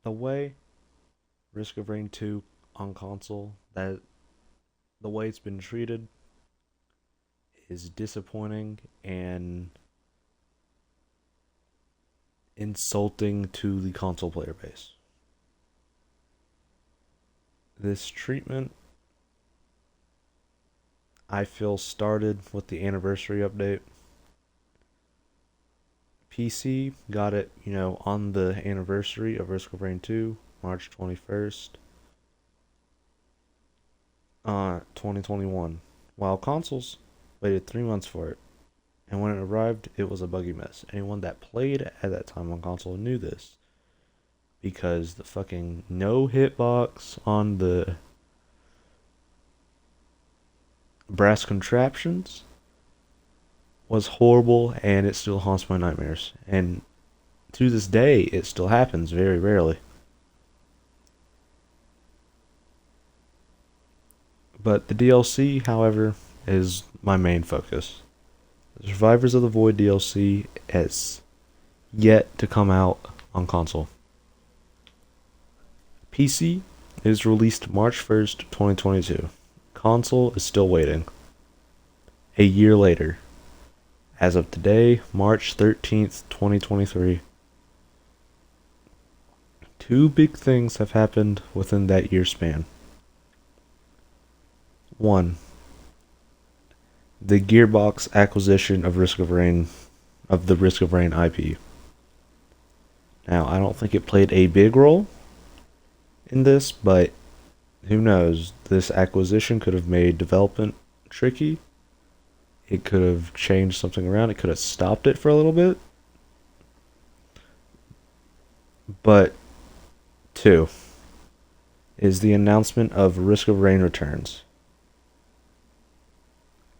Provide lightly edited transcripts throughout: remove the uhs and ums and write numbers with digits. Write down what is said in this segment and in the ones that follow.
The way Risk of Rain 2 on console, that the way it's been treated is disappointing and insulting to the console player base. This treatment, I feel, started with the anniversary update. PC got it, on the anniversary of Risk of Rain 2, March 21st, 2021, while consoles waited 3 months for it. And when it arrived, it was a buggy mess. Anyone that played at that time on console knew this because the fucking no hitbox on the brass contraptions was horrible, and it still haunts my nightmares. And to this day, it still happens very rarely. But the DLC, however, is my main focus. The Survivors of the Void DLC has yet to come out on console. PC is released March 1st, 2022. Console is still waiting. A year later, as of today, March 13th, 2023, two big things have happened within that year span. One, the Gearbox acquisition of the Risk of Rain IP. Now, I don't think it played a big role in this, but who knows? This acquisition could have made development tricky. It could have changed something around. It could have stopped it for a little bit. But two is the announcement of Risk of Rain Returns,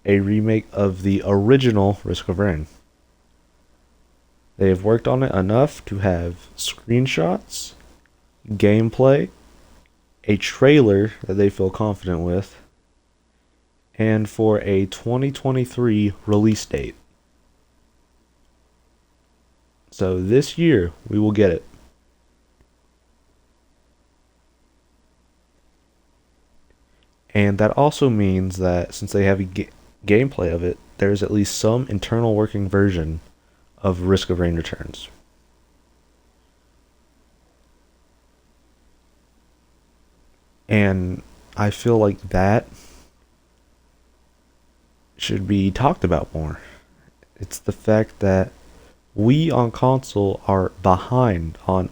a remake of the original Risk of Rain. They have worked on it enough to have screenshots, gameplay, a trailer that they feel confident with, and for a 2023 release date. So this year, we will get it. And that also means that since they have gameplay of it, there's at least some internal working version of Risk of Rain Returns. And I feel like that should be talked about more. It's the fact that we on console are behind on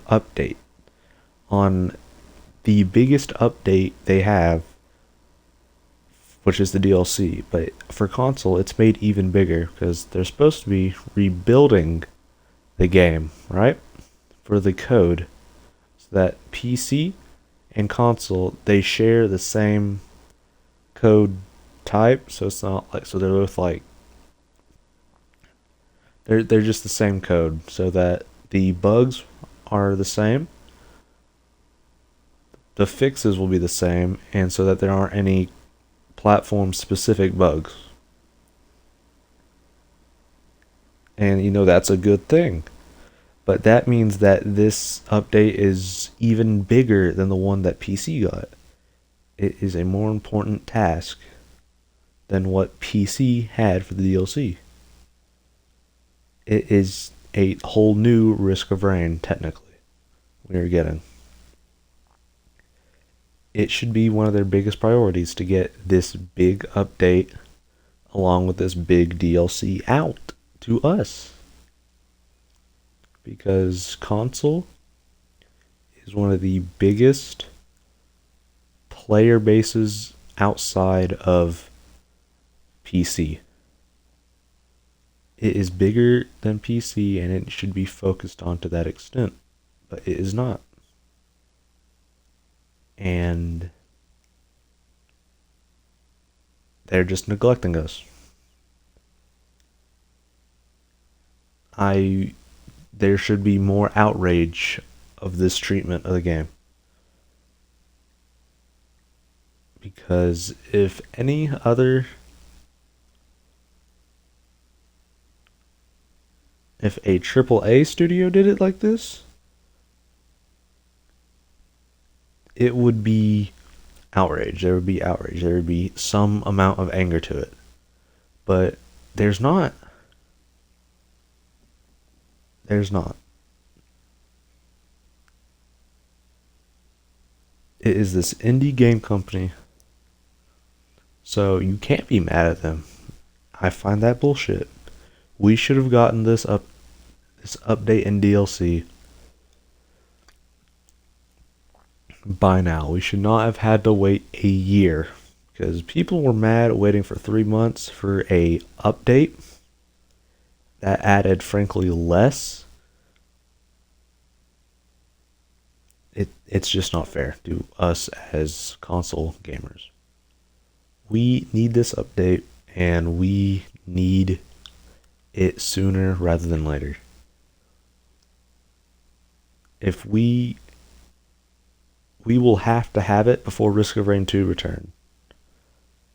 the biggest update they have, which is the DLC. But for console, it's made even bigger because they're supposed to be rebuilding the game, right? For the code, so that PC and console, they share the same code type, so it's not like, so they're both like, they're just the same code, so that the bugs are the same, the fixes will be the same, and so that there aren't any platform specific bugs. And that's a good thing. But that means that this update is even bigger than the one that PC got. It is a more important task than what PC had for the DLC. It is a whole new Risk of Rain, technically, we are getting. It should be one of their biggest priorities to get this big update along with this big DLC out to us. Because console is one of the biggest player bases outside of PC. It is bigger than PC and it should be focused on to that extent, but it is not. And they're just neglecting us. There should be more outrage of this treatment of the game. Because if any other, if a AAA studio did it like this, it would be outrage. There would be outrage. There would be some amount of anger to it. But there's not. There's not. It is this indie game company, so you can't be mad at them. I find that bullshit. We should have gotten this update and DLC by now. We should not have had to wait a year because people were mad waiting for 3 months for a update that added, frankly, less. It's just not fair to us as console gamers. We need this update, and we need it sooner rather than later. If we will have to have it before Risk of Rain 2 return.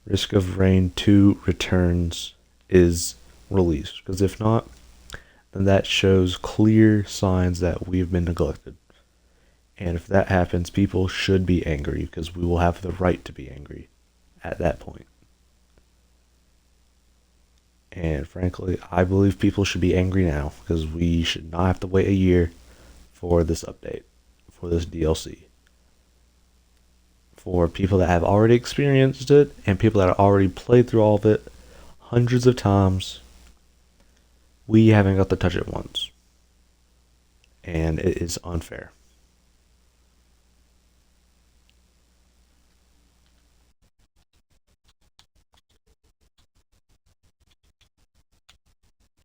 Risk of Rain 2 returns is released, because if not, then that shows clear signs that we've been neglected. And if that happens, people should be angry, because we will have the right to be angry at that point. And frankly, I believe people should be angry now, because we should not have to wait a year for this update, for this DLC. For people that have already experienced it, and people that have already played through all of it hundreds of times, we haven't got to touch it once. And it is unfair.